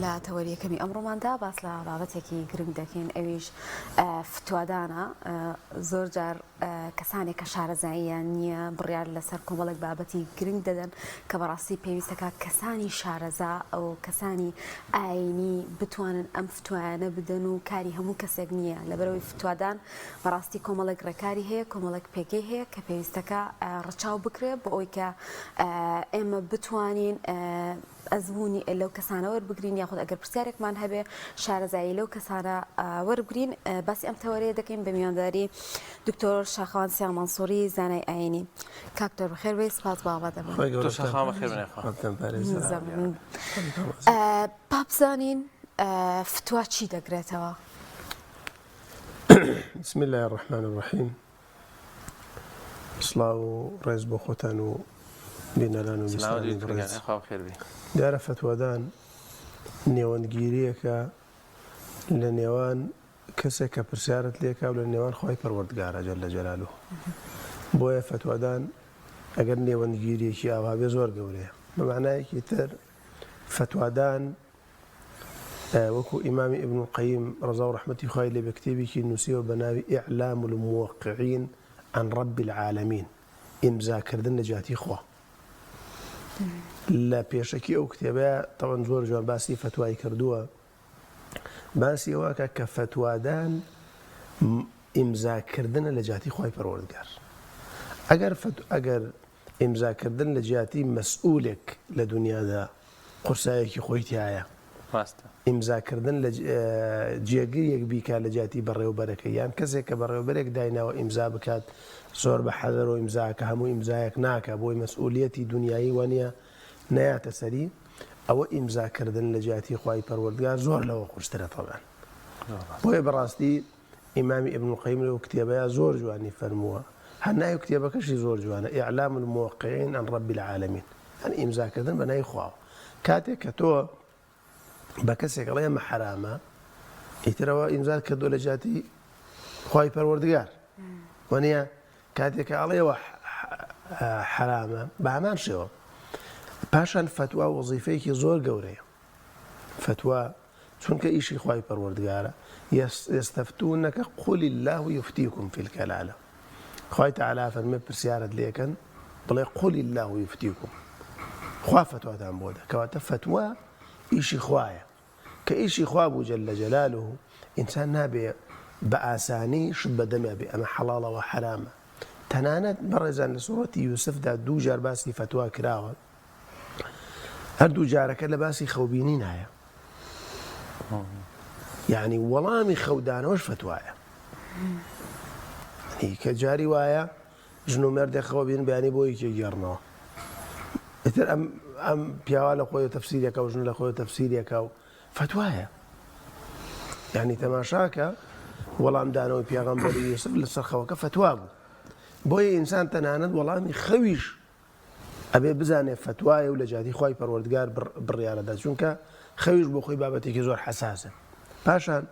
لا توري كمي أمر من دا بس لا بابتكي قرن دكين أويش فتوادانا زور جار كساني كشار زعيان بريال لسركم ولك بابتي قرن ددن كبراسي بيمسكا كساني شارزا أو كساني عيني بتوان أم فتوانا بدنو كاري همو كسجنية لبروي فتوادان براستي كمالك ركاري هي كمالك بيجي هي كبيمسكا رتشاو بكرة بويكا إما بتوانين أزبوني لو كسانة وربقرين ياخذ أجر برسالك مان هبه شارع زي لو كسانة وربقرين بس أم توري دكين بميانداري دكتور شاخوان سيا منصوري زاني عيني كاكتور بخير بيس باز بابا دبا دكتور شاخوان بخير من إخوان باب زانين فتوى شي دقرتها بسم الله الرحمن الرحيم صلاة رئيس بوخوتانو بينالانو سلام عليكم أخوة بخير بي دار فتوادان نێوەندگیریەکە لە نێوان کەسێک کە پرسیارت لێکا و لە نێوان خۆی پەروەردگارە جەلە جەلالوه بۆیە فتوادان ئەگەر نێوەندگیریەکی ئاوا بێ زۆر گەورەیە بە معنایەکی تر فتوادان وەکو ئیمامی ابن القیم ڕەزا و ڕەحمەتی خوای لێ بە کتێبێکی نووسیوە بە ناوی ئیعلام الموقعین عن رب العالمین ئیمزاکردن لە جاتی خوا لە پێشەکی ئەو کتێبەیە تەواو زۆر جوان باسی فتوای کردووە باسی ئەوەکە کە فتوادان ئیمزاکردنە لە جاتی خۆی پەروەردگار ئەگەر ئیمزاکردن لە جاتی مەسئولێک لە دنیادا قورسایەکی خۆی تایە ئیمزاکردن لە جێگیرێک بیکات لە جاتی بەڕێوەبەرەکە یان کەسێک کە بەڕێوەبەرێک دایناوە ئیمزا بکات زۆر بە حەذەرەوە ئیمزاکە هەموو ئیمزایەک ناکە بۆی مەسئولیەتی دنیایی وانە نەیاتە سەری ئەوە ئیمزاکردن لە جاتی خوای پەروەردگار زۆر لەوە قورسترە تەڵان بۆیە بەڕاستی ئیمامی ابن القیم لەو کتێبەیە زۆر جوانی فەرمووە هەر ناوی کتێبەکەشی زۆر جوانە ئیعلام الموقعین عن رب العالمین هەن ئیمزاکردن بە ناوی خواوە کاتێک کە تۆ بە کەسێک ئەڵێ ئەمە حرامە ئیترەوە ئیمزا کردووە لە جاتی خوای پەروەردگار وانە کاتێک کە ئەڵێەوە حرامە بە هەمان شێوە پاشان فتوا وەزیفەیەکی زۆر گەورەیە فتوا چونکە ئیشی خوای پەروەردگارە یەستەفتونەکە قولی الله یفتیکم فی الکەلالە خوای تەعالا فەرمێ پرسیارت لێکەن بڵێ قولی الله یفتیکم خوا فتواتان بۆ دە کەواتە فتوا ئیشی خوایە کە ئیشی خوا بوو جەلە جەلالوه ئینسان نابێ بە ئاسانی شت بەدەمێ بێ ئەمە حەڵاڵەوە حرامە تەنانەت بەڕێزان لە سوڕەتی یوسفدا دوو جار باسی فتوا کراوە هەردوو جارەکە لە باسی خەوبینی نایە یعنی وەڵامی خەودانەوەش فتوایە کە جاری وایە ژن و مێردێک خەوبین بەیانی بۆ یەکێک گێڕنەوە ئیتر ئەم پیاوا لە خۆی تەفسیرێکە و ژن لە خۆی تەفسیرێکە و فتوایە یعنی تەماشاکە وەڵامدانەوەی پێغەمبەری یوسف لەسەر خەوەکە فتوا بوو بۆیە ئینسان تەنانەت وەڵامی خەویش ئەبێ بزانێ فتوایە و لە جاتی خوای پەروەردگار بڕیارەدا چونکە خەویش بۆ خۆی بابەتێکی زۆر حەساسە پاشان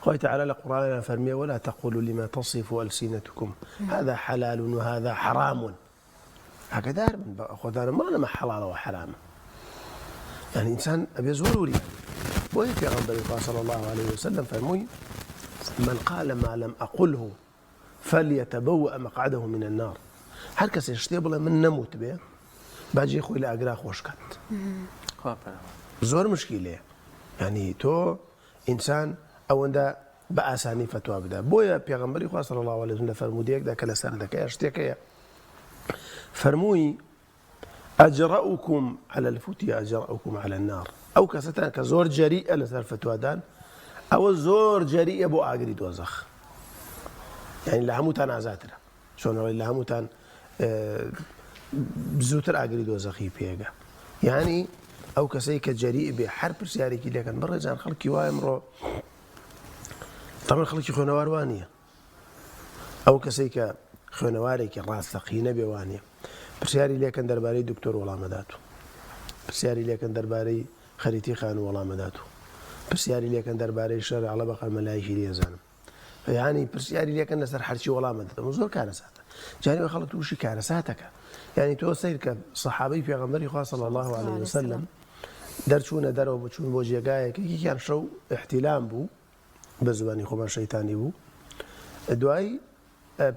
خوای تەعالا لە قورئانە فەرمێ ولا تقولوا لما تصف ألسنتكم هذا حلال وهذا حرام هەکەدار بن بە خۆدانە ماڵەمە حەڵاڵەوە حرامە یعنی ئینسان ئەبێ زۆر وری بۆیە پێغەمبەری خوا صلی الله عليه وسلم فەرمووی من قال ما لم أقله فليتبوأ مقعده من النار هەر کەسێ شتێ بڵێ من نەموت بێ باجێ خۆی لە ئاگرا خۆش کات زۆر مشکیلەیە یعنی تۆ ئینسان ئەوەندە بە ئاسانی فتوا بدە بۆیە پێغەمبەری خوا صلی الله عليه وسلم لە فەرمودەیەکدا کە لەسەر دەکەیە شتێکەیە فەرمووی ئەجرەؤکم عەلە الفتیا ئەجرەؤکم عەلە النار ئەو کەسەتان کە زۆر جەریئە لەسەر فتوادان ئەوە زۆر جەریئە بۆ ئاگری دۆزەخ یعنی لە هەمووتان ئازاترە چۆنەوەی لە هەمووتان زووتر ئاگری دۆزەخی پێگە یعنی ئەو کەسەی کە جەریء بێ هەر پرسیارێکی لێکەن بەڕێزان خەڵکی وایە ئەمڕۆ تەمەن خەڵکی خوێنەوار وانییە ئەو کەسەی کە خوێنەوارێکی ڕاستەقینە بێ وانییە پرسیاری لێکەن دەربارەی دکتۆر وەڵامەدات و پرسیاری لێکەن دەربارەی خەریتی خان و وەڵامەدات و پرسیاری لێکەن دەربارەی شەڕ عەڵە بە قەرمەلایەکی لێزانم یعنی پرسیاری لێکەن لەسەر هەرچی وەڵامەدەدەم زۆر کارەساتە جانیوە خەڵک تووشی کارەساتەکە یعنی تۆ سەیر کە سەحابەی پێغەمبەری خوا صلی الله عليه وسلم دەرچوونە دەرەوە بچوون بۆ جێگایەکێکیان شەو احتیلام بوو بە زبانی خۆمان شەیتانی بوو دوایی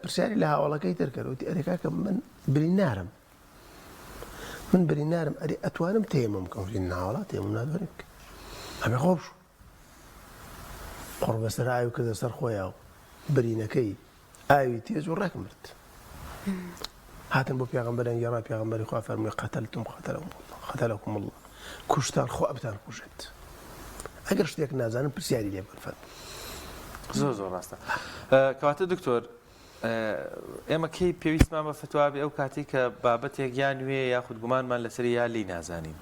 پرسیاری لە هاوڵەکەی ترکەوتی ئەرێ کاکە من برینارم ئەرێ ئەتوانم تێمەم کەوتی ناوەڵات تێمم نادوارێ بکە ئەمێ خۆ بشو قڕ بەسەر ئاوی کردە سەر خۆیان و برینەکەی ئاوی تێز و ڕێک مرد هاتن بۆ پێغەمبەریان گەڕا پێغەمبەری خوا فەرمووی قەتەلەکم الله کوشتان خۆ ئەبتان کوژێت ئەگەر شتێک نازانم پرسیاری لێ بکەن فەرمووی زۆر ڕاستە کەواتە دکتۆر ئێمە کەی پێویستمان بە فتوا بێ ئەو کاتی کە بابەتێک یان نوێ یاخود گومانمان لەسەر یا لی نازانین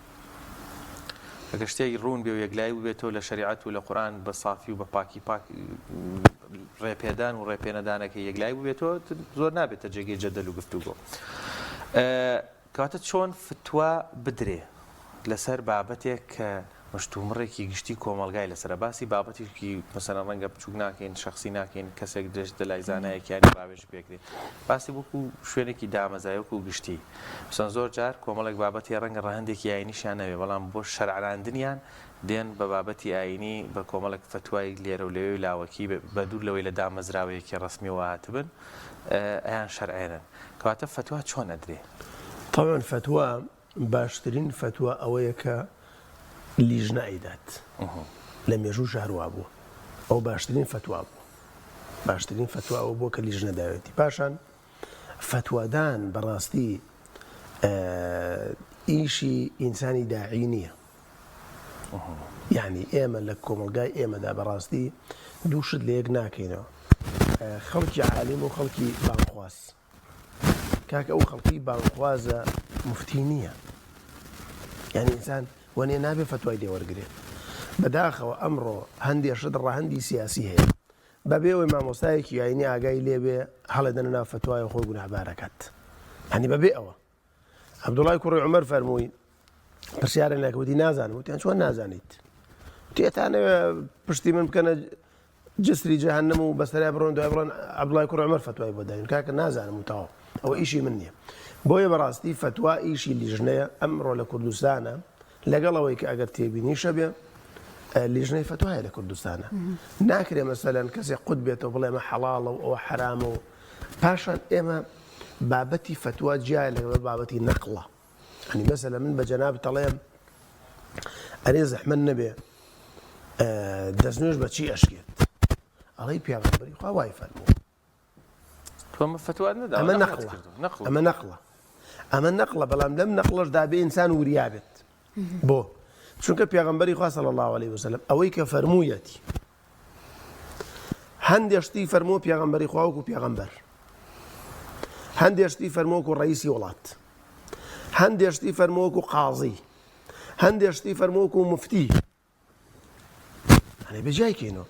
ئەگەر شتێکی ڕوون بێ و یەکلایی بێتەوە لە شەریعەت و لە قورئان بە سافی و بە پاکی ڕێپێدان و ڕێپێنەدانەکە یەکلایی بێتەوە زۆر نابێتە جێگەی جەدەل و گفتوگۆ کەواتە چۆن فتوا بدرێ لەسەر بابەتێک کە مەشتومڕێکی گشتی کۆمەلگای لەسرە باسی بابەتێکی مەسەلەن ڕەنگە بچووک ناکەین شەخسی ناکەین کەسێک دەشتە لای زانایەکیانی باوێژ پێکرێت باسی وەکو شوێنێکی دامەزایەک و گشتی مثلا زۆر جار کۆمەڵێک بابەتی ڕەنگە ڕەهەندێکی ئاینیشیان نەوێ بەڵام بۆ شەرعاندنیان دێن بە بابەتی ئاینی بە کۆمەڵێک فتوای لێرە و لەوێ لاوەکی بە دوور لەوەی لە دامەزراوەیەکی ڕسمیەوە هاتبن ئەیان شەرعێنن کەواتە فتوا چۆن ئەدرێ طبعا فتوا باشترین فتوا ئەوەیە کە لیژنە ئەیدات لە مێژوو شاروا بوو ئەو باشترین فتوا بوو باشترین فتوا ئەوە بووە کە لیژنە داوێتی پاشان فتوادان بەڕاستی ئیشی ئینسانی داعی نییە یعنی ئێمە لە کۆمەلگای ئێمەدا بەڕاستی دووشت لە یەک ناکەینەوە خەڵکی عالیم و خەڵکی بانخواز کاکە ئەو خەڵکی بانخوازە مفتی نییە یعنی ئینسان وەنێ نابێ فتوای لێ وەرگێت بەداخەوە ئەمڕۆ هەندێک شت ڕەهەندی سیاسی هەیە بەبێەوەی مامۆستایەکی ئاینی ئاگای لێبێ هەڵێدەنە ناو فتوای خۆی گوناهبارەکەت هەنی بەبێ ئەوە عەبدوڵای کوڕی عومەر فەرمووی پرسیارە لەکەوتی نازانم وتیان چۆن نازانیت تێتانەوێ پشتی من بکەنە جسری جەهەنەم و بەسەرای بڕۆن دوای بڵێن عەبدوڵای کوڕی عومەر فتوای بۆ داین کاکە نازانم وتەواو ئەوە ئیشی من نییە بۆیە بەڕاستی فتوا ئیشی لیژنەیە ئەمڕۆ لە کوردستانە لەگەڵەوەی کە ئەگەر تێبینیشە بێ لیژنەی فتوایە لە کوردستانە ناکرێ مەسەلەن کەسێک قوت بێتەوە بڵێ ئەمە حەڵاڵە و ئەوە حرامە و پاشان ئێمە بابەتی فتوا جیای لەگەڵ بابەتی نەقڵە ئەنی مەسەلە من بە جەناب دەڵێم ئەرێ زەحمەت نەبێ دەستنوێژ بە چی ئەشکێت ئەڵەی پێغەمبەری خوا وای فەرمووە ئەمە نەقڵە بەڵام لەم نەقڵەشدا بێ ئینسان وریا بێت بۆ چونکە پێغەمبەری خوا صلی الله علیه وسلم ئەوەی کە فەرموویەتی هەندێک شتی فەرمووە پێغەمبەری خوا وەکو پێغەمبەر هەندێک شتی فەرمووە وەکو ڕەیسی وڵات هەندێک شتی فەرمووە وەکو قازی هەندێک شتی فەرمووە وەکو موفتی ئەنێ بەجای کەینەوە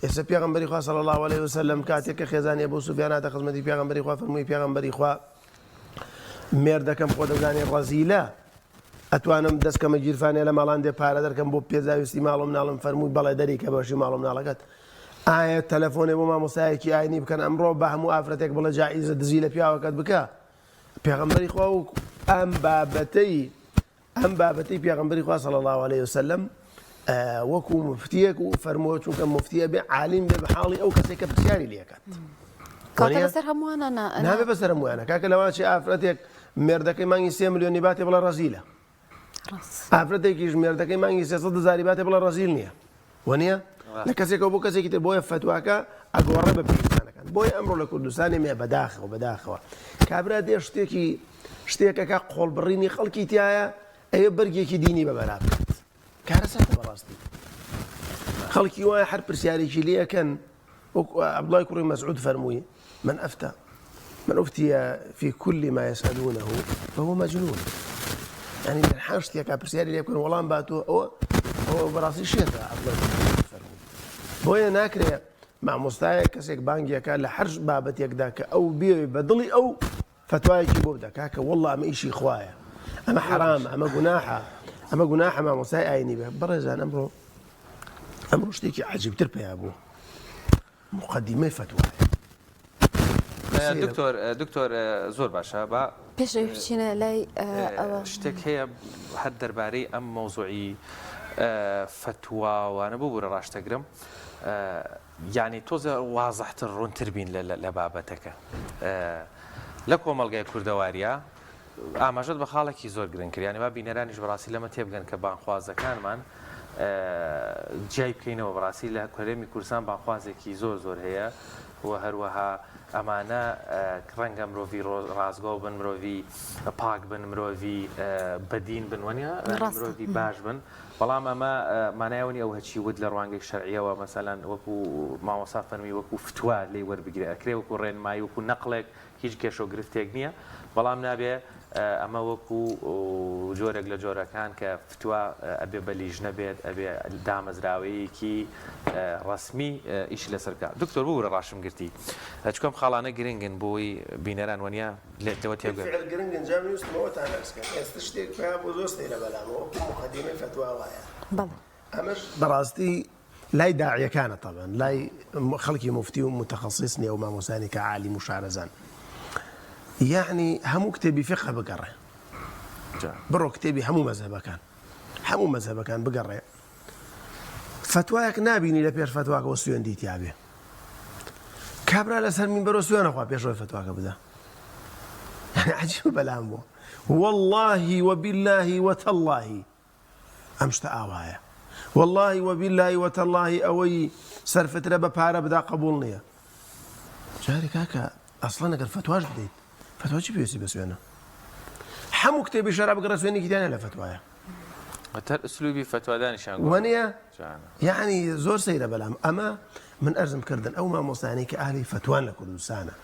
ئێستا پێغەمبەری خوا صلی الله علیه وسلم کاتێک کە خێزانێ بۆ سوفیان هاتە خزمەتی پێغەمبەری خوا فەرمووی پێغەمبەری خوا مێردەکەم خۆ دەزانێ ڕەزیلە ئەتوانم دەستکەمە گیرفانێ لە ماڵان دێ پارە دەرکەم بۆ پێزاویستی ماڵم ناڵم فەرمووی بەڵێ دەریکە بەشی ماڵم ناڵەکەت ئایا تەلەفۆنێ بۆ مامۆستایەکی ئاینی بکەن ئەمڕۆ بە هەموو ئافرەتێک بڵێ جائیزە دزی لە پیاوەکەت بکە پێغەمبەری خوا و ئەم بابەتەی پێغەمبەری خوا صلی الله علیه وسلم وەکو مفتیەک و فەرمووە چونکە مفتیە بێ عالیم بێ بە حاڵی ئەو کەسێک کە پرسیاری لێکات کاتە بەسەر هەمووانە نابێ بەسەر هەموویانە کاکە لەوانچی ئافرەتێک مێردەکەی مانگی 3 ملیۆنی باتێ بڵێ ڕەزیلە ئافرەتێکیش مێردەکەی مانگی 300,000 باتێ بڵێ ڕەزیل نییە وەنیە لە کەسێکەوە بۆ کەسێکی تر بۆیە فتواکە ئەگۆڕێ بە پێویستانەکان بۆیە ئەمڕۆ لە کوردستانی مێ بەداخەوە کابرا دێ شتێکەکە قۆڵبڕینی خەڵکی تایە ئەوێ بەرگێکی دینی بەبەرا بکات کارەساتە بەڕاستی خەڵکی وایە هەر پرسیارێکی لێەکەن عەبدوڵای کوڕی مەسعود فەرمووی من أفتي في كل ما يسألونه فهو مجنون يعني من حاجتي كابرسياري ليكون والله باتو هو براسي شيخ عبدالله فرمووی بۆیە ناکرێ مامۆستایە کەسێک بانگیەکە لە هەر بابەتێکدا کە ئەو بێوێ بەدڵی ئەو فتوایەکی بۆ بدە کاکە وەڵڵا ئەمە ئیشی خوایە ئەمە حرامە ئەمە گوناحە مامۆستای ئاینی بێ بەڕێزان ئەمڕۆ شتێکی عەجیبتر پێیا بوو مقدمەی فتوایە دکتۆر زۆر باشە با پێشەوەی بچینە لای شتێک هەیە هەر دەربارەی ئەم مۆزوعی فتواوانە بوو بوورە ڕاشتەگرم یعنی تۆزە وازەحتر ڕوونتر بین لە بابەتەکە لە کۆمەڵگای کوردەواریە ئاماژەت بە خاڵێکی زۆر گرنگ کردیانی با بینەرانیش بەڕاستی لەمە تێبگەن کە بانخوازەکانمان جیای بکەینەوە بەڕاستی لە کۆرێمی کوردستان بانخوازێکی زۆر هەیە و هەروەها ئەمانە ڕەنگە مرۆڤی ڕازگۆ بن مرۆڤی پاک بن مرۆڤی بەدین بنوەنیە مرۆڤی باش بن بەڵام ئەمە مانایەوەنی ئەو هەچی ود لە ڕوانگەی شەرعیەوە مەسەلەن وەکو مامۆستا فەرمی وەکو فتوا لێی وەربگرێ ئەکرێ وەکو ڕێنمایی وەکو نەقڵێک هیچ کێشە و گرفتێک نییە بەڵام نابێ ئەمە وەکو جۆرێک لە جۆرەکان کە فتوا ئەبێ بەلیژ نەبێت ئەبێ دامەزراوەیەکی ڕسمی ئیش لەسەرکە دکتۆر بوو لە ڕاشم گرتی چکۆم خاڵانە گرنگن بۆی بینەران وەنیا لێتەوە تێبگەن گرنگن جامی وستمەوەتان ئەسکەن ئێستا شتێک پێیا بۆ زۆستەی لە بەلامەوە مقدمەی فتوا وایە ئەمەش بەڕاستی لای داعیەکانە طبعا لای خەڵکی مفتی و متخصص نیە و مامۆسانی کە عالیم و شارەزان يعني همو كتابي فقه بقرأ برو كتابي همو مذهب كان بقرأ فتواك نابيني لبيش فتواك وسيون دي تيابي كابرا لسر من برو سيون أخوة بيش فتواك بدا يعني عجيب بلامو والله وبالله وتالله أمشت آوايا والله وبالله وتالله أوي سرفت ربا بارا بدا قبولني جاري كاكا أصلا قال فتواش بديت فتوى چی پێویستی بە سوێنە هەموو کتێبی شەرا بگەڕە سوێنێکی دیانە لە فتوایە هەر ئوسلوبی فتوادانیشان وانە یعنی زۆر سەیرە بەلام ئەمە من ئەرزم کردن ئەو مامۆستانی کە ئاهلی فتوان لە کوردستانە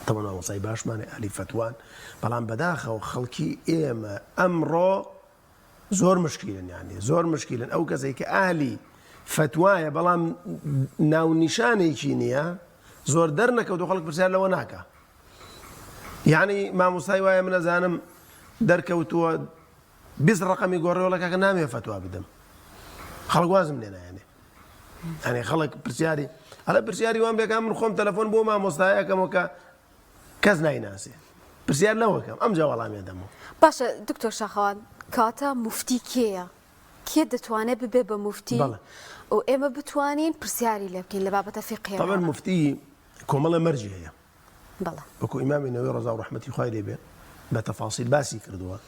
تەمەن مامۆستای باشمانێ ئاهلی فتوان بەڵام بەداخەوە خەڵکی ئێمە ئەمڕۆ زۆر مشکیلن یعنی زۆر مشکیلن ئەو کەسێک کە ئاهلی فتوایە بەڵام ناونیشانێکی نییە زۆر دەرنەکەوتو خەڵک پرسیار لەوە ناکە يعني ما مصاي ويا من زانم دركوت بس رقمي يقول ولا كان نامي فتوى بدم خلق وازم لنا يعني خلق برسياري هلا برسياري وام بيك من خوم تلفون بو ما مصاي كم كزناي ناسي برسيار لو كم ام جا والله ما دمو باشا دكتور شاخوان كاتا مفتي كي دتوانه ببي بمفتي و اما بتوانين برسياري لكن لبابه فقهيه طبعا مفتي كومله مرجي هي بەڵێ وەکو ئیمامی نەوەوی ڕەزا و ڕەحمەتی خوای لێ بێ بە تەفاسیل باسی کردووە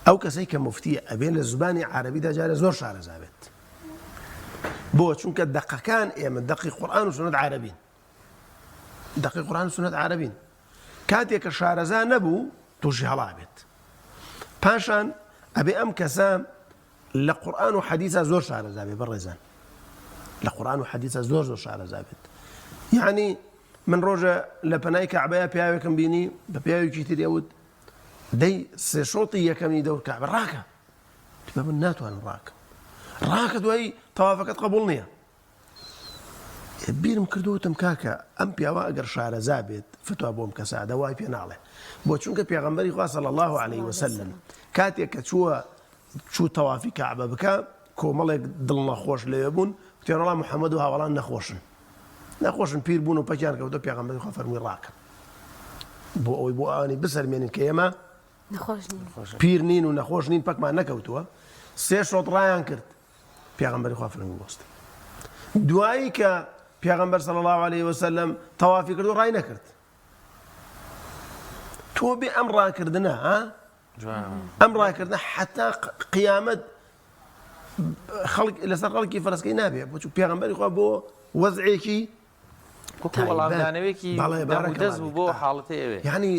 ئەو کەسەی کە موفتیە ئەبێ لە زبانی عەرەبیدا جارێ زۆر شارەزا بێت بۆ چونکە دەقەکان ئێمە دەقی قورئان و سونەت عەرەبین دەقی قورئان و سونەت عەرەبین کاتێک کە شارەزا نەبوو تووشی هەڵا بێت پاشان ئەبێ ئەم کەسە لە قورئان و حەدیثە زۆر شارەزا بێ بەڕێزان لە قورئان و حەدیثە زۆر شارەزا بێت یعنی من ڕۆژە لە پەنای کەعبەیە پیاوێکم بینی بە پیاوێکی تری ئەوت دەی سێ شۆڵی یەکەمی دەور کەعبە ڕاکە بە من ناتوانم ڕاکە دوایی تەوافەکەت قبوڵ نییە بیرم کردوتم کاکە ئەم پیاوە ئەگەر شارەزا بێت فتوا بۆم کەسا دەوای پێ ناڵێ بۆ چونکە پێغەمبەری خوا صلی الله علیه وسلم کاتێک کە چوو تەوافی کەعبە بکە کۆمەڵێک دڵ نەخۆش لێوێ بوون وتیان وەڵام محەممەد و هاوڵان نەخۆشن پیر بوون و پەکیان کەوتە پێغەمبەری خوا فەرمووی ڕاکە بۆ ئەوەی بۆ ئەوانەی بسەرمێنن کە ئێمە پیر نین و نەخۆش نین پەکمان نەکەوتووە سێ شۆط ڕایان کرد پێغەمبەری خوا فەرمووی بۆستە دوایی کە پێغەمبەر صلی الله علیه وسلم تەوافی کرد و ڕای نەکرد تۆ بێ ئەم ڕاکردنە ئەم ڕاکردنە حتا قیامەت لەسەر خەڵکی فەرەسکەی نابێ بۆ پێغەمبەری خوا بۆ وەزعێکی وەڵامدانەوەیەکی دەست بوو بۆ حاڵەتی ئەوێ یعنی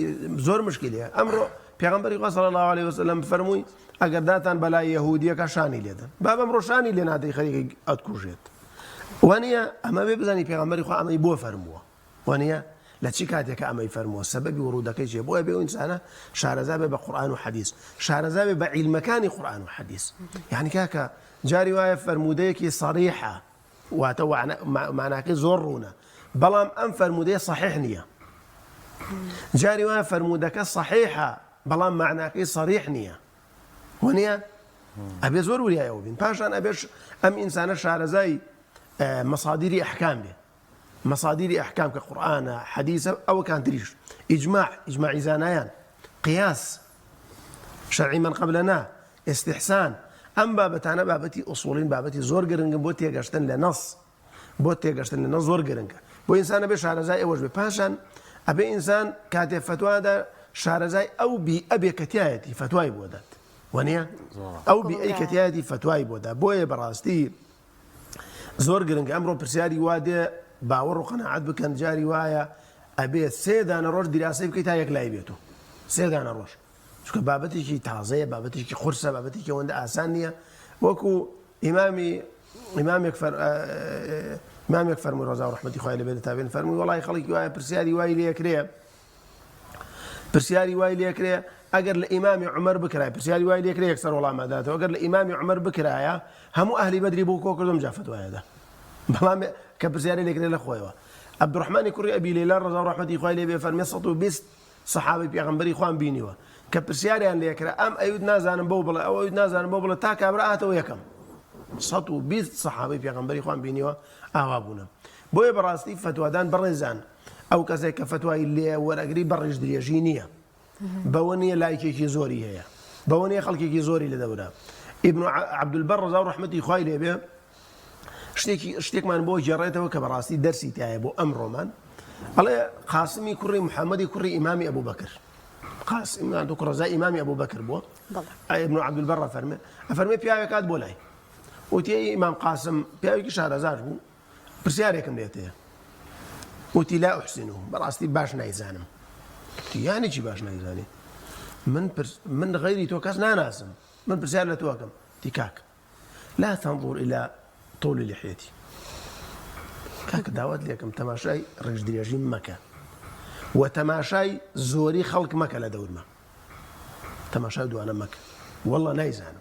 زۆر مشکلەیە ئەمڕۆ پێغەمبەری خوا صلی الله علیه وسلم فەرمووی ئەگەر داتان بەلای یەهودیەکە شانی لێدەن با بەمڕۆ شانی لێ نادەی خەریکی ئەتکوژێت وانە ئەمە بێ بزانی پێغەمبەری خوا ئەمەی بۆ فەرمووە وانە لە چی کاتێکە ئەمەی فەرمووە سەبەبی وڕوودەکەی چیە بۆیە بێ ئینسانە شارەزا بێ بە قورئان و حەدیث شارەزا بێ بە عیلمەکانی قورئان و حەدیث یعنی کاکە جاری وایە فەرموودەیەکی سەریحە واتە معناکەی زۆر ڕوونە بەڵام ئەم فەرموودەیە صحیح نییە جاری وایە فەرموودەکە صحیحە بەڵام معناکەی سەریح نییە وانە ئەبێ زۆر وریایەوە بین پاشان ئەبێش ئەم ئینسانە شارەزای مەصادیری ئەحکام بێ مصادر أحكام كقرآن حديث أو كان تريش إجماع زانيان قياس شرعي من قبلنا استحسان أم بابتانا بابتي أصولين بابتي زور قرنق بوتي قشتن لنص زور قرنق بو إنسان أبي شارزاي أوج بباشان أبي إنسان كاتب فتوى دا شارزاي أو بي أبي كتياتي فتوى بودات ونيا أو بي أي كتياتي فتوى بودات بوي براستي زور قرنق أمرو برسياري وادي باور وقناعات بكن جاري وايا أبي سيدان روش دراسي بكتايك لايبيتو سيدان روش شكو بابتي كي تازية بابتي كي خرسة بابتي كي وند آسانية وكو إمام يكفر من رضا ورحمة خواه لبيت تابين فرمي والله خليك وايا برسياري واي ليكريا أجر لإمام عمر بكرايا برسياري واي ليكريا يكسر والله ما داته أجر لإمام عمر بكرايا هم أهلي بدري بوكو كلهم جافت وايا ده بمام كبرسياري ليكريا لخويا عبد الرحمن كوري أبي ليلى رضا ورحمة خواه لبيت فرمي صوتو بيست صحابي بيغمبري خوان بينيوا كبرسياري أن ليكرا أم أيود نازان بوبلا أو أيود نازان بوبلا تاكا برأته ويكم صوتو بيست صحابي بيغمبري خوان بينيوا أغابونا بوي براستي فتوى دان برزان أو كذلك فتوى اللي ورقري برج دريجينية بونية لايكي زوري هي بونية خلقي زوري لدولا ابن عبد البر رضا رحمتي خوالي به اشتيك من بو جريته كبراستي درسي تاعي بو أمر من الله قاسمي كري محمدي كري إمامي أبو بكر قاسم عنده كرزاء إمامي أبو بكر بو ابن عبد البر فرمي بياوي كاد بولاي وتي إمام قاسم بياوي كشهر زاج بو برسياري كم ديته وتي لا أحسنه براستي باش نايزانم يعني شي باش نايزاني من غيري توكاس ناسم من برسيار لتوكم تيكاك لا تنظر إلى طول لحيتي كاك دعوت لكم تماشاي رجل دريجين مكة وتماشاي زوري خلق مكة لدور ما تماشاي دوانا مكة والله نايزانم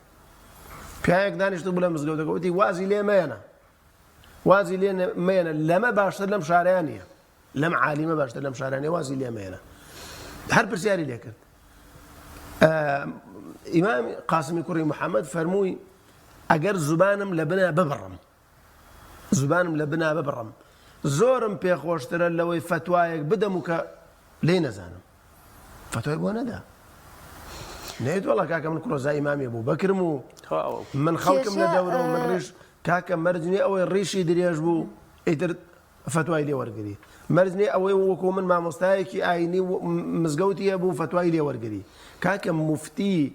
بياك دانش تقول لهم مزقودك وتي وازي ليه مينا لما باشتر لم شارانية لم عالمة باشتر لم شارانية وازي ليه مينا هر برسياري ليكن إمام قاسم كوري محمد فرموي أجر زبانم لبنا ببرم زورم بيخوشتر لوي فتوايك بدمك لين زانم فتواي بوانا دا نيت والله كاكا من كرو زي إمامي أبو بكر مو من خلق من دورة ومن ريش كاكا مرجني أو الريشي درياج بو إتر فتواي لي ورقري مرجني أو وكو من مع مستايكي آيني مزقوتي أبو فتواي لي ورقري كاكا مفتي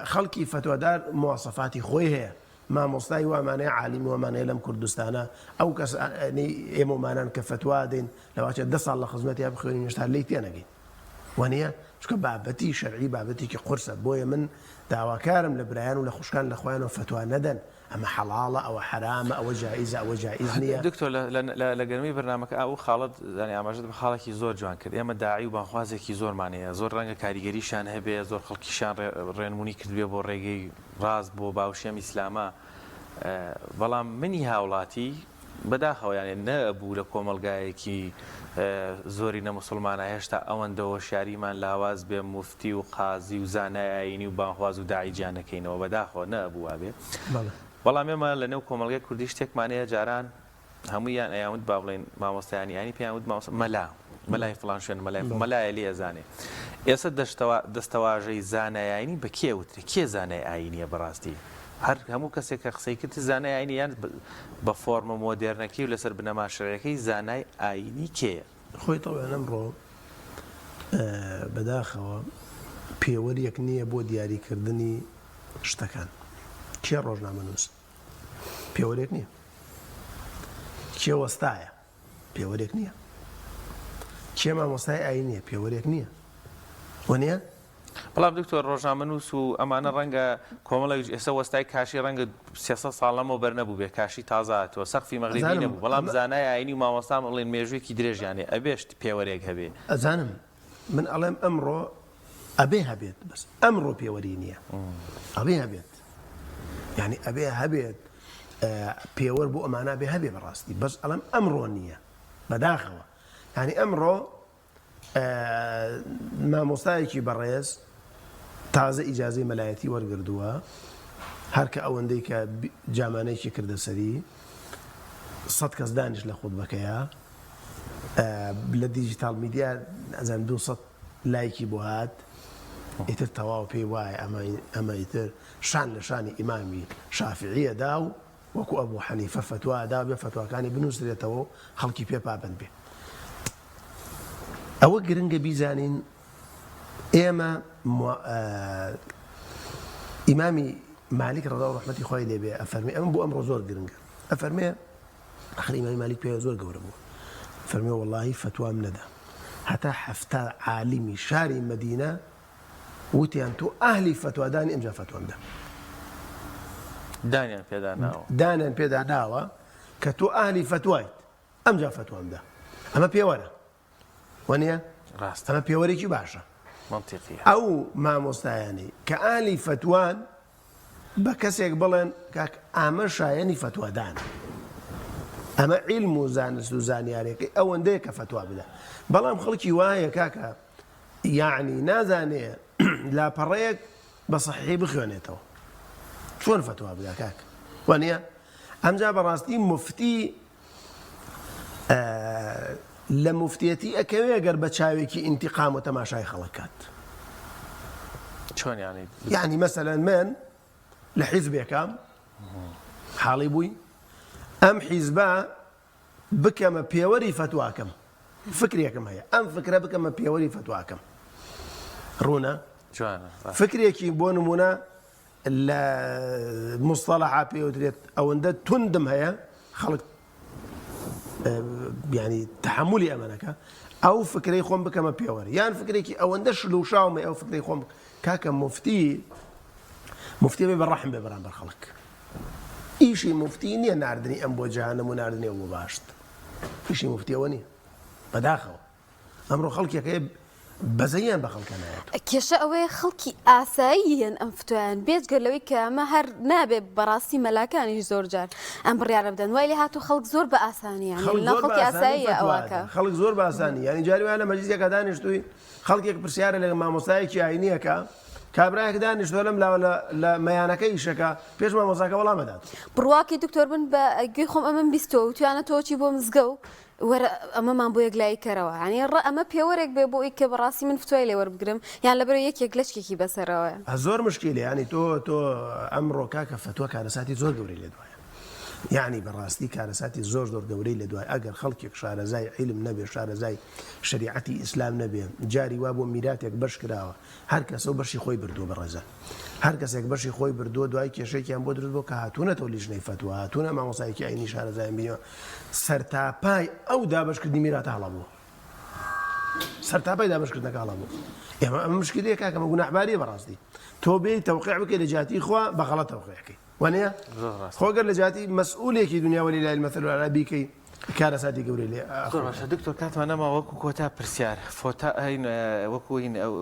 خلقي فتوى دار مواصفاتي خويه ما مستاي ومانع عالم ومانع لم كردستانا أو كس يعني إمو مانع كفتوى دين لو أشد دص الله خدمتي أبخوني نشتغل ليتي أنا جي ونيا شو بابتي شرعي بابتي كقرصة بويا من دعوة كارم لبريان ولا خشكان لأخوان وفتوى ندن أما حلالة أو حرام أو جائزة أو جائزنية دكتور لقرمي برنامج أو خالد يعني أمجد بخالك يزور جوان كده يا مدعي وبنخوازك يزور معناه زور رنگ كاريجري شان هبه زور خلقي شان رنموني كرد بيه بوريجي راز بو باوشيم إسلاما بلام مني هاولاتي بداخل يعني نابو لكم الجاي زۆری نەمسلمانە هێشتا ئەوەندەوە شاریمان لاواز بێ مفتی و قازی و زانای ئاینی و بانخواز و داعیجانەکەینەوە بەداخەوە نەبووە بێ بەڵام ئێمە لە نێو کۆمەڵگەی کوردی شتێکمانەیە جاران هەموویان ئەیانوت با بڵێن مامۆستایانی ینی پێیانوت مەلای فڵان شوێن مەلایە لێ زانێ ئێستا دەستەواژەی زانایانی بە کێ وترێ کێ زانای ئاینیە بەڕاستی هەر هەموو کەسێک کە قسەی کرد زانای ئاینی یان بە فۆرمە مۆدێرنەکەی و لەسەر بنەما شەرعیەکەی زانای ئاینی کێیە خۆی تەواو ئەمڕۆ بەداخەوە پێوەریەک نییە بۆ دیاریکردنی شتەکان کێ ڕۆژنامەنووس پێوەرێک نییە کێ وەستایە پێوەرێک نییە کێ مامۆستای ئاینیە پێوەرێک نییە وەنیە بەڵام دکتۆر ڕۆژنامەنووس و ئەمانە ڕەنگە کۆمەڵێک ئێستا وەستای کاشی ڕەنگە 300 ساڵەمەوە بەرنەبوو بێ کاشی تازاتەوە سەقفی مەغریبی نەبوو بەڵام زانای ئاینی و مامۆستام ئەڵێن مێژوویەکی درێژیانێ ئەبێشت پێوەرێک هەبێ ئەزانم من ئەڵێم ئەمڕۆ ئەبێ هەبێت بەس ئەمڕۆ پێوەری نییە ئەبێ هەبێت یعنی ئەبێ هەبێت پێوەەر بۆ ئەمانە بێ هەبێ بەڕاستی بەس ئەڵێم ئەمڕۆ نییە بەداخەوە یعنی ئەمڕۆ مامۆستایەکی بەڕێز تازە ئیجازەی مەلایەتی وەرگردووە هەر کە ئەوەندەی کە جامانەیەکی کردە سەری 100 کەس دانیش لە خودبەکەیە لە دیجیتال میدیا ئەزان 200 لایکی بۆ هات ئیتر تەواو پێی وایە ئەمە ئیتر شان لە شانی ئیمامی شافعیەدا و وەکو ئەبوو حەنیفە فتوادا بێ فتواکانی بنووسرێتەوە خەڵکی پێ پابند بێ. ئەوە گرنگە بیزانین ئێمە ئیمامی مالک ڕەضا و ڕەحمەتی خۆی لێبێ ئەفەرمێ ئەمە بۆ ئەمڕۆ زۆر گرنگە ئەفەرمێ ئەخر ئیمامی مالک پێ زۆر گەورە بوو فەرمێ وەڵڵاهی فتوام نەدا هەتا 7 عالمی شاری مەدینە وتیان تۆ ئاهلی فتوادانی ئەمجا فتوامدا دانیان پێدا ناوە کە تۆ ئاهلی فتوایت ئەمجا فتوامدا ئەمە پێوەرە وانە ئەمە پێوەرێکی باشە ئەو مامۆستایانی کە ئاهلی فتوان بە کەسێک بڵێن کاک ئامە شایەنی فتوادان ئەمە عیلم و زانست و زانیارێکی ئەوەندەیە کە فتوا بدە بەڵام خەڵکی وایە کاکە یعنی نازانێ لاپەڕەیەک بە سەحیحی بخوێنێتەوە چۆن فتوا بدا کاک وانە ئەمجا بەڕاستی مفتی لە مفتیەتی ئەکەوێ گەر بە چاوێکی ئینتیقام و تەماشای خەڵکات چۆن یعنی مەسەلەن من لە حیزبێکم حاڵی بووی ئەم حیزبە بکەمە پێوەری فتواکەم فکرێکم هەیە ئەم فکرە بکەمە پێوەری فتواکەم ڕوونە فکرێکی بۆ نمونە لە مستەڵەحا پێوترێت ئەوەندە توندم هەیە خەڵک ینی تحملی ئەمەنەکە ئەو فکرەی خۆم بکەمە پێوەری یان فکرێکی ئەوەندە شلوشاومە ئەو فکرەی خۆم کاکە مفتی بێ بەڕەحم بێ بەرامبەر خەڵک ئیشی مفتی نییە ناردنی ئەم بۆ جەهەنەم و ناردنی ئەو بۆ باشت ئیشی مفتیەوە نییە بەداخەوە ئەمڕۆ خەڵکێکەیە بەزەیان بە خەڵکە نایەت کێشە ئەوەیە خەڵکی ئاساییەن ئەم فتویان بێجگەر لەوەی کە ئەمە هەر نابێت بەڕاستی مەلاکانیش زۆر جار ئەم بڕیارە بدەن وای لێ هاتوو خەڵک زۆر بە ئاسانیان لە خەڵکی ئاساییە ئەوەکە خەڵک زۆر بە ئاسانی یعنی جاری وایە لە مەجلیسێکە دانیشتووی خەڵکێک پرسیارە لە مامۆستایەکی ئاینیەکە کابراایەک دانیشتووە لەم لە مەیانەکە ئیشەکە پێش مامۆستاکە وەڵام بدات بڕواکی دکتۆر بن بە گوێی خۆم ئەمەم بیستەوە توانە تۆچی بۆ مزگە و وەرە ئەمەمان بۆ یەکلایی کەرەوە ینی ئەمە پێوەرێک بێ بۆ ئەوی کە بەڕاستی من فتوای لێ وەربگرم یان لەبەر یەکێک لەشکێکی بەسەرەوەیە زۆر مشکلێ ینی تۆ ئەمڕۆ کاکە فتووە کارەساتی زۆر گەورەی لێ دوایە یعنی بەڕاستی کارەساتی زۆر گەورەی لە دوای ئەگەر خەڵکێک شارەزای عیلم نەبێ شارەزای شریعەتی ئیسلام نەبێ جاری وا بۆ میراتێک بەش کراوە هەر کەسە و بەشی خۆی بردووە بەڕێزە هەر کەسێک بەشی خۆی بردووە دوای کێشەیەکیان بۆ دروست بۆ کە هاتوونەتەوە لیژنەی فتووە هاتوونە مامۆستایەکی ئاینی شارەزایان بینەوە سەرتاپای ئەو دابەشکردنی میراتە هەڵە بووە سەرتاپای دابەشکردنەکە هەڵە بوو ئێمە ئەمە مشکلەیە کاکەمە گوناحباریە بەڕاستی تۆ بێی تەوقیع بکەی لە جاتی خوا بەغەڵەت تەوقیعەکەی وانە خۆگەر لە جاتی مەسئولێکی دنیا وەلیلای المەثل الأعلى بیکەی کارەساتی گەورەی لێ باشە دکتۆر کاتمان نەما وەکو کۆتا پرسیار وەکو هین ئەو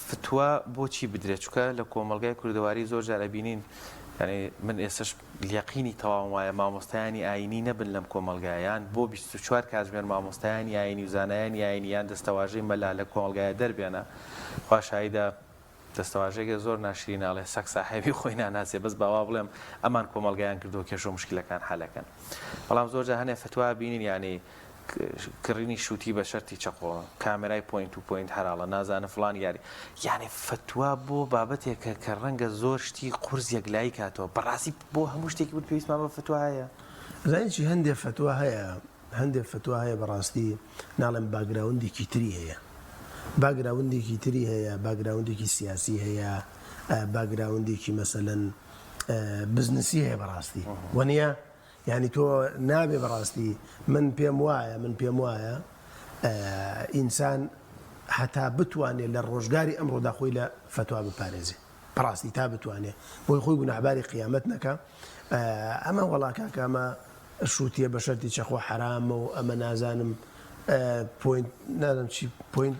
فتووە بۆچی بدرێت چونکە لە کۆمەڵگای کوردەواری زۆر جار ئەبینین یعنی من ئێستش یەقینی تەواو وایە مامۆستایانی ئاینی نەبن لەم کۆمەڵگایان بۆ 24 کاتژمێر مامۆستایانی ئاینی و زانایانی ئاینیان دەستەواژەی مەلا لە کۆمەڵگایە دەربێنە خواشاییدا دەستەواژێکە زۆر ناشریناڵێ سەک ساحێبی خۆی ناناسێ بەس باوا بڵێم ئەمان کۆمەڵگایان کردو کێشە و مشکلەکان حەلەکەن بەڵام زۆر جا هەنێ فتوا بینین یعنی کڕینی شووتی بە شەرتی چەقۆ کامێرای پوینت و پوینت هەراڵە نازانە فڵان یاری یعنی فتوا بۆ بابەتێکە کە ڕەنگە زۆر شتی قورس یەکلایی کاتەوە بەڕاستی بۆ هەموو شتێکی بود پێویستمان بە فتوا هەیە زانیی هەندێک فتوا هەیە هەندێک فتوا هەیە بەڕاستی ناڵێم باگراوندێکی تری هەیە باگراوندێکی تری هەیە باگراوندێکی سیاسی هەیە باگراوندێکی مەسەلەن بزنسی هەیە بەڕاستی وەنیە یعنی تۆ نابێ بەڕاستی من پێم وایە ئینسان هەتا بتوانێت لە ڕۆژگاری ئەمڕۆدا خۆی لە فتوا بپارێزێ بەڕاستی تا بتوانێت بۆی خۆی گوناحباری قیامەت نەکە ئەمە وەڵاکە کە ئەمە شووتیە بە شەرتی چەخۆ حرامە و ئەمە نازانم پوینت نازانم چی پوینت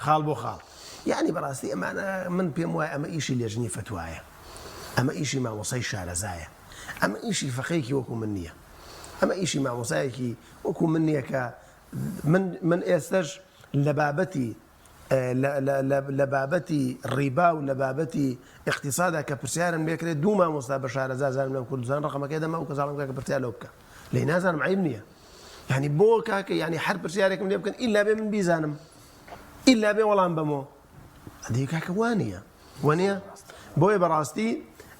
خاڵ بۆ خاڵ یعنی بەڕاستی ئەمانە من پێم وایە ئەمە ئیشی لێژنی فتوایە ئەمە ئیشی مامۆسای شارەزایە ئەمە ئیشی فەقەیەکی وەکو من نییە ئەمە ئیشی مامۆسایەکی وەکو من نییە کە من ئێستش لە بابەتی ڕیبا و لە بابەتی اقتصادا کە پرسیارم لێکرێت دوو مامۆستا بە شارەزا زانم لەم کوردستان ڕقەمەکەی دەما و کە زاڵم کە پرسیار لەو بکە لی نازانم عیب نییە یعنی بۆ کاکە ینی هەر پرسیارێکم لێ بکەن ئیلا بێ من بیزانم ئیلا بێ وەڵام بەمەوە ئەدی کاکە وانە بۆیە بەڕاستی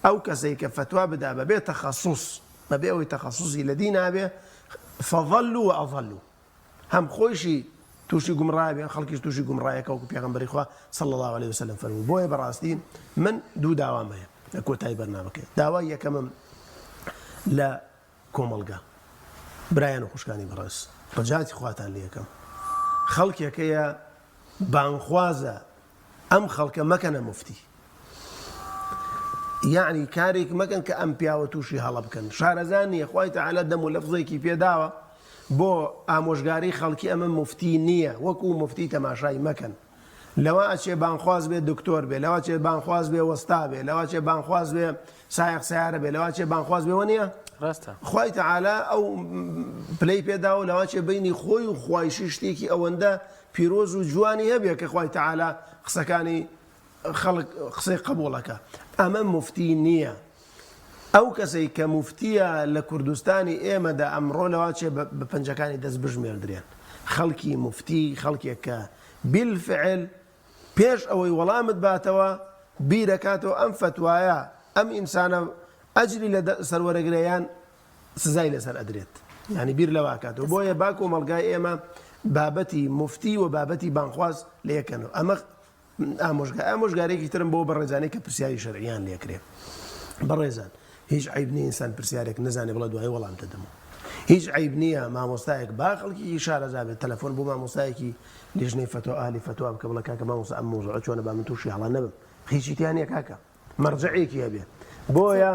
ئەو کەسەی کە فتوا بدا بەبێ تەخەسوس بەبێ ئەوەی تەخەسوسی لە دین نابێ فەضەلوا وەئەضەلوا هەم خۆیشی تووشی گومڕایە خەڵکیش تووشی گومڕایەکە وەکو پێغەمبەری خوا صلی الله عليه وسلم فەرمووی بۆیە بەڕاستی من دوو داوام هەیە لە کۆتایی بەرنامەکەی داوای یەکەمم لە کۆمەڵگا برایان و خوشکانی بەڕێز ڕەجاتی خواتان لێ یەکەم خەڵکێکەیە بانخوازە ئەم خەڵکە مەکەنە مفتی یعنی کارێک مەکەن کە ئەم پیاوە تووشی هەڵە بکەن شارەزان نییە خوای تەعالا دەم و لەفزێکی پێداوە بۆ ئامۆژگاری خەڵکی ئەمە مفتی نییە وەکو مفتی تەماشای مەکەن لەوە ئەچێ بانخواز بێ دکتۆر بێ لەوە چێ بانخواز بێ وەستا بێ لەوە چێ بانخواز بێ سایق سیارە بێ لەوە چێ بانخواز بێ وە نییە ڕاستە خوای تەعالا ئەو پلەی پێداوە لەوە چێ بینی خۆی و خوایشی شتێکی ئەوەندە پیرۆز و جوانی هەبێ کە خوای تەعالا قسەکانی خەڵک قسەی قبوڵەکە ئەمە مفتی نییە ئەو کەسەی کە مفتیە لە کوردستانی ئێمەدا ئەمڕۆ لەوە چێ بە پەنجەکانی دەست بژمێردرێن خەڵکی مفتی خەڵکێک کە بالفعل پێش ئەوەی وەڵامت باتەوە بیرەکاتەوە ئەم فتوایە ئەم ئینسانە ئەجری لە سەروەرەگرەیان سزای لەسەر ئەدرێت ینی بیر لەواکاتەوە بۆیە با کۆمەڵگای ئێمە بابەتی مفتی و بابەتی بانخواز لە یەکەنەوە ئەمە ئامۆژگارێکی ترم بۆ بەڕێزانەی کە پرسیاری شەرعیان لێکرێ بەڕێزان هیچ عیب نییە ئینسان پرسیارێک نەزانێ بڵێ دوای وەڵام دەدەمەوە هیچ عیب نییە مامۆستایەک با خەڵکی شارەزا بێت تەلەفۆن بۆ مامۆستایەکی لیژنەی فتوا ئاهلی فتوا بکە بڵێ کاکە مامۆستا ئەم مۆزوعە چۆنە با من تووشی هەڵا نەبم هیچی تیان نییە کاکە مەرجعێکی هەبێ بۆیە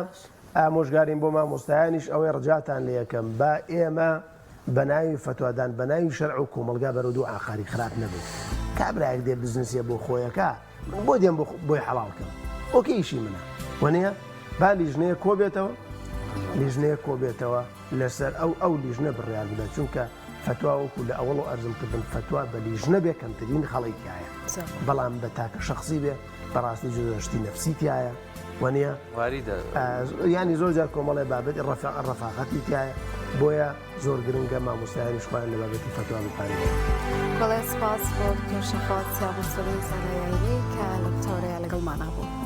ئامۆژگارین بۆ مامۆستایانیش ئەوەی ڕجاتان لێ یەکەم با ئێمە بە ناوی فتوادان بە ناوی شەرع و کۆمەڵگا بەرەو ئاخاری خراپ نەبێت کابراایەک دێ بزنسیە بۆ خۆیەکە بۆ دێم بۆی حەڵاڵکەم ئۆکیشی منە وەنەیە با لیژنەیە کۆ بێتەوە لەسەر ئەو لیژنە بڕیار بدە چونکە فتوا وەکو لە ئەوڵ و ئەرزمکردن فتوا بە لیژنە بێ کەمترین خەڵێکیایە بەڵام بە تاکە شخصی بێ بەڕاستی جۆشتی نەفسیتیایە وەنیە ینی زۆر جار کۆمەڵی بابەت ڕەفاقەتی تایە بۆیە زۆر گرنگە مامۆستایانی شخوایان لە بابەتی فتوا بپارێت بەڵێ سپاس بۆ دکتۆر شەفاعەت سیاووسڵی زانایاری کە لە قوتابخانەیە لەگەڵمانە بوو.